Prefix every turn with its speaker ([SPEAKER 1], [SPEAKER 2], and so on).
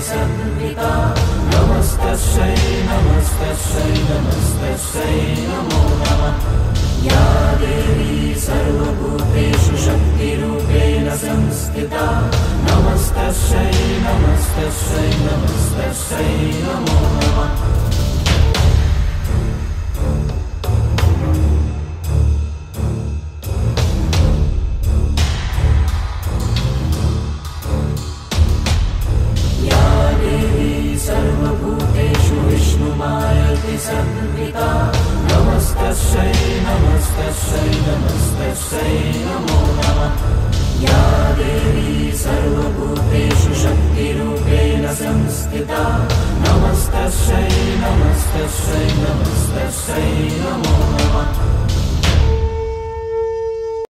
[SPEAKER 1] संविता नमस्तस्यै नमस्तस्यै नमस्तस्यै नमो नमः। या देवी सर्वभूतेषु शक्तिरूपेण संस्थिता नमस्तस्यै नमस्तस्यै नमस्तस्यै नमो नमः। सर्वभूतेषु विष्णुमायति संविता नमस्तस्यै नमस्तस्यै नमस्तस्यै नमो नमः। या देवी सर्वभूतेषु शक्तिरूपेण संस्थिता नमस्तस्यै नमस्तस्यै नमस्तस्यै नमो